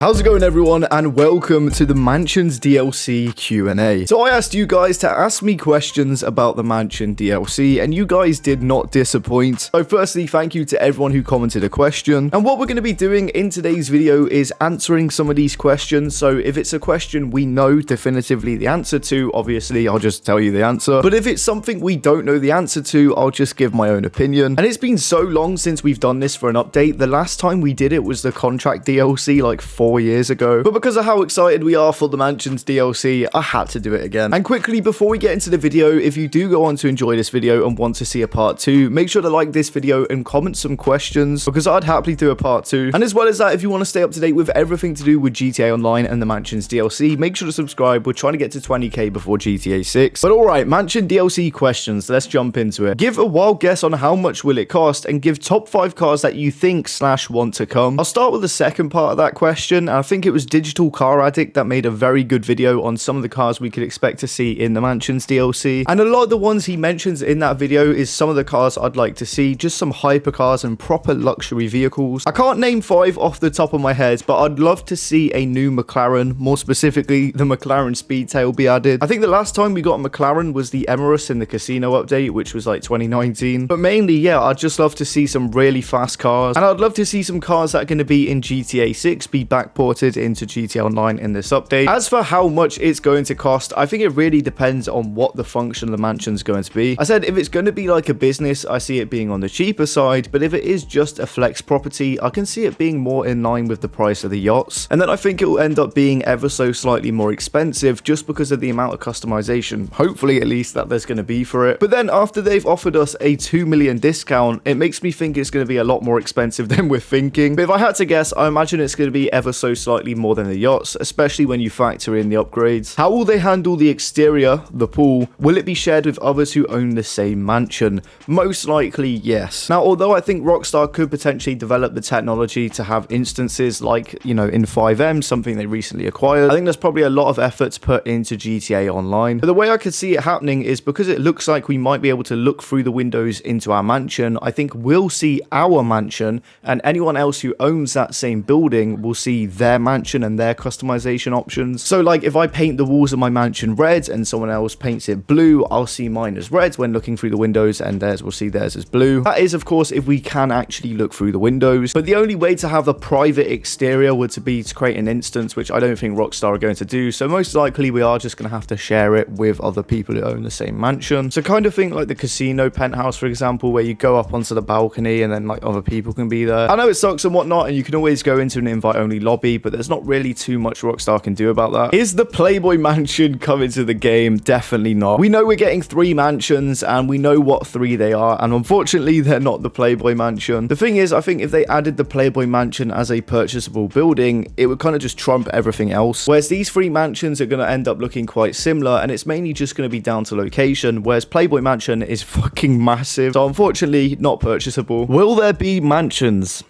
How's it going, everyone, and welcome to the Mansions DLC Q&A. So I asked you guys to ask me questions about the Mansion DLC, and you guys did not disappoint. So firstly, thank you to everyone who commented a question. And what we're going to be doing in today's video is answering some of these questions. So if it's a question we know definitively the answer to, obviously I'll just tell you the answer. But if it's something we don't know the answer to, I'll just give my own opinion. And it's been so long since we've done this for an update. The last time we did it was the contract DLC like 4 years ago, but because of how excited we are for the Mansions DLC, I had to do it again. And quickly, before we get into the video, if you do go on to enjoy this video and want to see a part 2, make sure to like this video and comment some questions, because I'd happily do a part 2. And as well as that, if you want to stay up to date with everything to do with GTA Online and the Mansions DLC, make sure to subscribe. We're trying to get to 20k before GTA 6. But alright, Mansion DLC questions, let's jump into it. Give a wild guess on how much will it cost, and give top 5 cars that you think / want to come. I'll start with the second part of that question, and I think it was Digital Car Addict that made a very good video on some of the cars we could expect to see in the Mansions DLC. And a lot of the ones he mentions in that video is some of the cars I'd like to see, just some hypercars and proper luxury vehicles. I can't name 5 off the top of my head, but I'd love to see a new McLaren, more specifically the McLaren Speedtail, be added. I think the last time we got a McLaren was the Emirates in the Casino update, which was like 2019. But mainly, yeah, I'd just love to see some really fast cars, and I'd love to see some cars that are going to be in GTA 6 be backported into GTA Online in this update. As for how much it's going to cost, I think it really depends on what the function of the mansion's going to be. I said if it's going to be like a business, I see it being on the cheaper side, but if it is just a flex property, I can see it being more in line with the price of the yachts. And then I think it will end up being ever so slightly more expensive just because of the amount of customization, hopefully at least, that there's going to be for it. But then after they've offered us a 2 million discount, it makes me think it's going to be a lot more expensive than we're thinking. But if I had to guess, I imagine it's going to be ever so slightly more than the yachts, especially when you factor in the upgrades. How will they handle the exterior, the pool? Will it be shared with others who own the same mansion? Most likely, yes. Now, although I think Rockstar could potentially develop the technology to have instances like, you know, in 5M, something they recently acquired, I think there's probably a lot of effort to put into GTA Online. But the way I could see it happening is because it looks like we might be able to look through the windows into our mansion. I think we'll see our mansion, and anyone else who owns that same building will see their mansion and their customization options. So like if I paint the walls of my mansion red and someone else paints it blue, I'll see mine as red when looking through the windows, and theirs will see theirs as blue. That is, of course, if we can actually look through the windows. But the only way to have a private exterior would to be to create an instance, which I don't think Rockstar are going to do. So most likely we are just going to have to share it with other people who own the same mansion. So kind of think like the casino penthouse, for example, where you go up onto the balcony and then like other people can be there. I know it sucks and whatnot, and you can always go into an invite only lobby, but there's not really too much Rockstar can do about that. Is the Playboy Mansion coming to the game? Definitely not. We know we're getting 3 mansions, and we know what 3 they are, and unfortunately they're not the Playboy Mansion. The thing is, I think if they added the Playboy Mansion as a purchasable building, it would kind of just trump everything else. Whereas these 3 mansions are going to end up looking quite similar, and it's mainly just going to be down to location, whereas Playboy Mansion is fucking massive. So unfortunately, not purchasable. Will there be mansions?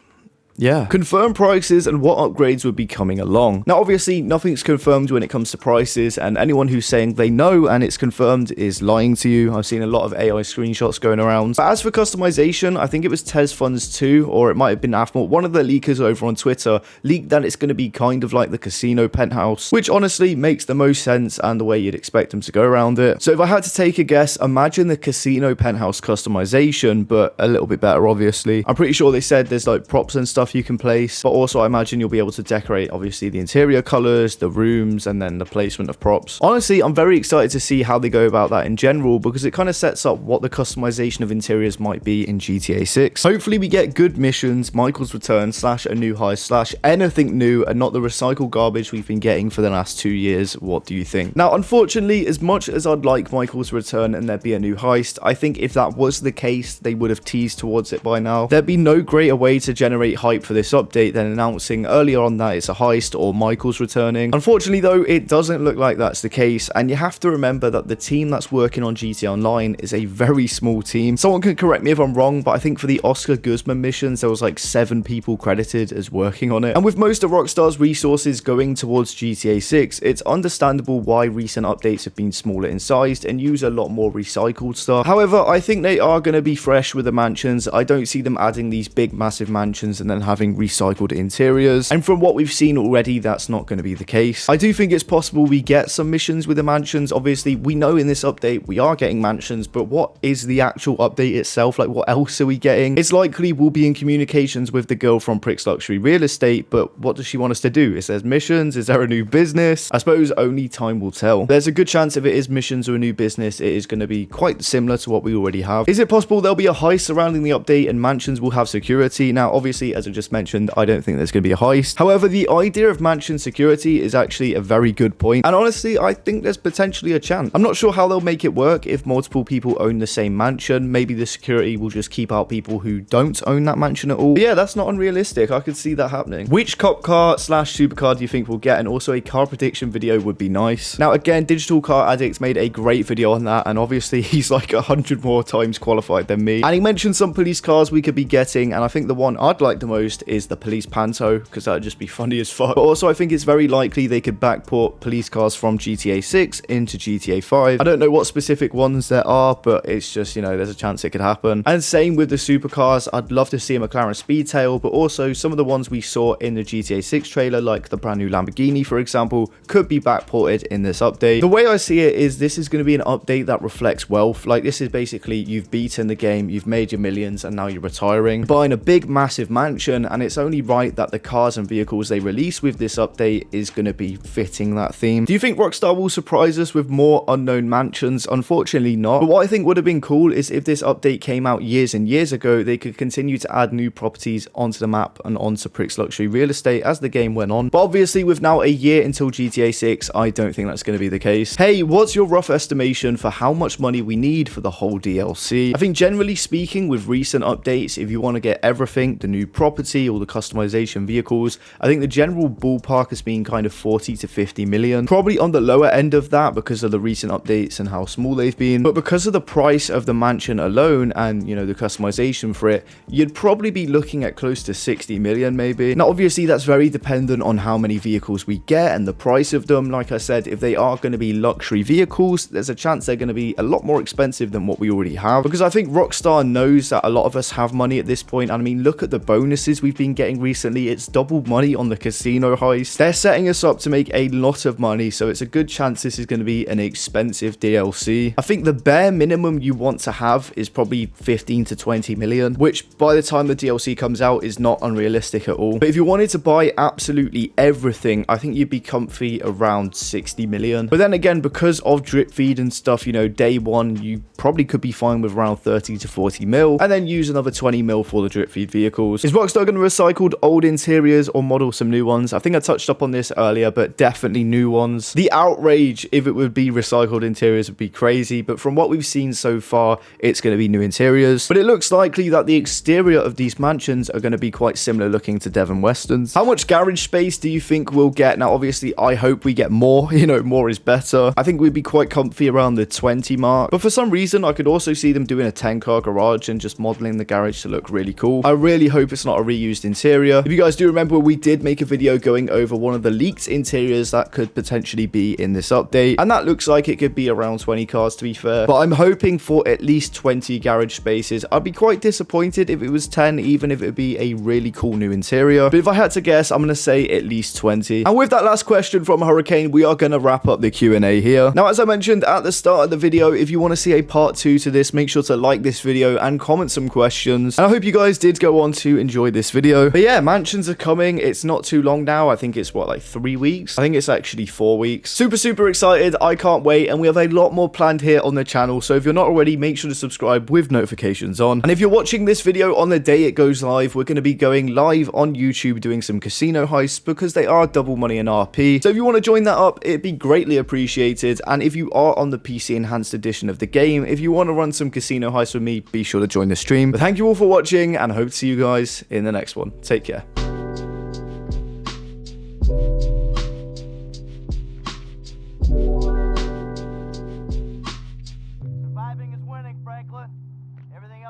Yeah. Confirm prices and what upgrades would be coming along. Now, obviously, nothing's confirmed when it comes to prices, and anyone who's saying they know and it's confirmed is lying to you. I've seen a lot of AI screenshots going around. But as for customization, I think it was Tez Funds 2, or it might have been Afmort. One of the leakers over on Twitter leaked that it's going to be kind of like the casino penthouse, which honestly makes the most sense and the way you'd expect them to go around it. So if I had to take a guess, imagine the casino penthouse customization, but a little bit better, obviously. I'm pretty sure they said there's like props and stuff you can place, but also I imagine you'll be able to decorate obviously the interior colors, the rooms, and then the placement of props. Honestly, I'm very excited to see how they go about that in general, because it kind of sets up what the customization of interiors might be in GTA 6. Hopefully we get good missions, Michael's return / a new heist / anything new, and not the recycled garbage we've been getting for the last 2 years. What do you think? Now, unfortunately, as much as I'd like Michael's return and there be a new heist, I think if that was the case, they would have teased towards it by now. There'd be no greater way to generate hype for this update than announcing earlier on that it's a heist or Michael's returning. Unfortunately though, it doesn't look like that's the case, and you have to remember that the team that's working on GTA Online is a very small team. Someone can correct me if I'm wrong, but I think for the Oscar Guzman missions there was like 7 people credited as working on it. And with most of Rockstar's resources going towards GTA 6, it's understandable why recent updates have been smaller in size and use a lot more recycled stuff. However, I think they are going to be fresh with the mansions. I don't see them adding these big massive mansions and then and having recycled interiors. And from what we've seen already, that's not going to be the case. I do think it's possible we get some missions with the mansions. Obviously, we know in this update we are getting mansions, but what is the actual update itself? Like, what else are we getting? It's likely we'll be in communications with the girl from Prick's Luxury Real Estate, but what does she want us to do? Is there missions? Is there a new business? I suppose only time will tell. There's a good chance if it is missions or a new business, it is going to be quite similar to what we already have. Is it possible there'll be a heist surrounding the update and mansions will have security? Now, obviously, as I just mentioned, I don't think there's going to be a heist. However, the idea of mansion security is actually a very good point, and honestly, I think there's potentially a chance. I'm not sure how they'll make it work if multiple people own the same mansion. Maybe the security will just keep out people who don't own that mansion at all. But yeah, that's not unrealistic. I could see that happening. Which cop car / supercar do you think we'll get? And also a car prediction video would be nice. Now, again, Digital Car Addict made a great video on that, and obviously he's like 100 more times qualified than me. And he mentioned some police cars we could be getting, and I think the one I'd like the most is the police Panto, because that would just be funny as fuck. But also, I think it's very likely they could backport police cars from GTA 6 into GTA 5. I don't know what specific ones there are, but it's just, you know, there's a chance it could happen. And same with the supercars. I'd love to see a McLaren Speedtail, but also some of the ones we saw in the GTA 6 trailer, like the brand new Lamborghini, for example, could be backported in this update. The way I see it is this is going to be an update that reflects wealth. Like, this is basically you've beaten the game, you've made your millions, and now you're retiring, buying a big, massive mansion, and it's only right that the cars and vehicles they release with this update is going to be fitting that theme. Do you think Rockstar will surprise us with more unknown mansions? Unfortunately not. But what I think would have been cool is if this update came out years and years ago, they could continue to add new properties onto the map and onto Prick's Luxury Real Estate as the game went on. But obviously, with now a year until GTA 6, I don't think that's going to be the case. Hey, what's your rough estimation for how much money we need for the whole DLC? I think generally speaking, with recent updates, if you want to get everything, the new property or the customization vehicles, I think the general ballpark has been kind of 40 to 50 million. Probably on the lower end of that because of the recent updates and how small they've been. But because of the price of the mansion alone and, you know, the customization for it, you'd probably be looking at close to 60 million maybe. Now, obviously, that's very dependent on how many vehicles we get and the price of them. Like I said, if they are going to be luxury vehicles, there's a chance they're going to be a lot more expensive than what we already have, because I think Rockstar knows that a lot of us have money at this point. And I mean, look at the bonuses we've been getting recently. It's double money on the casino heist. They're setting us up to make a lot of money, so it's a good chance this is going to be an expensive DLC. I think the bare minimum you want to have is probably 15 to 20 million, which by the time the DLC comes out is not unrealistic at all. But if you wanted to buy absolutely everything, I think you'd be comfy around 60 million. But then again, because of drip feed and stuff, you know, day one, you probably could be fine with around 30 to 40 mil, and then use another 20 mil for the drip feed vehicles. Is Rockstar going to recycle old interiors or model some new ones? I think I touched up on this earlier, but definitely new ones. The outrage if it would be recycled interiors would be crazy, but from what we've seen so far, it's going to be new interiors. But it looks likely that the exterior of these mansions are going to be quite similar looking to Devon Westons. How much garage space do you think we'll get? Now, obviously, I hope we get more. You know, more is better. I think we'd be quite comfy around the 20 mark, but for some reason, I could also see them doing a 10-car garage and just modeling the garage to look really cool. I really hope it's not a reused interior. If you guys do remember, we did make a video going over one of the leaked interiors that could potentially be in this update, and that looks like it could be around 20 cars, to be fair, but I'm hoping for at least 20 garage spaces. I'd be quite disappointed if it was 10, even if it would be a really cool new interior, but if I had to guess, I'm going to say at least 20. And with that last question from Hurricane, we are going to wrap up the Q&A here. Now, as I mentioned at the start of the video, if you want to see a part 2 to this, make sure to like this video and comment some questions, and I hope you guys did go on to enjoy this video. But yeah, mansions are coming. It's not too long now. I think it's what, like 3 weeks? I think it's actually 4 weeks. Super excited. I can't wait, and we have a lot more planned here on the channel, so if you're not already, make sure to subscribe with notifications on. And if you're watching this video on the day it goes live, we're going to be going live on YouTube doing some casino heists because they are double money in RP. So if you want to join that up, it'd be greatly appreciated. And if you are on the PC enhanced edition of the game, if you want to run some casino heists with me, be sure to join the stream. But thank you all for watching, and I hope to see you guys in the next one. Take care.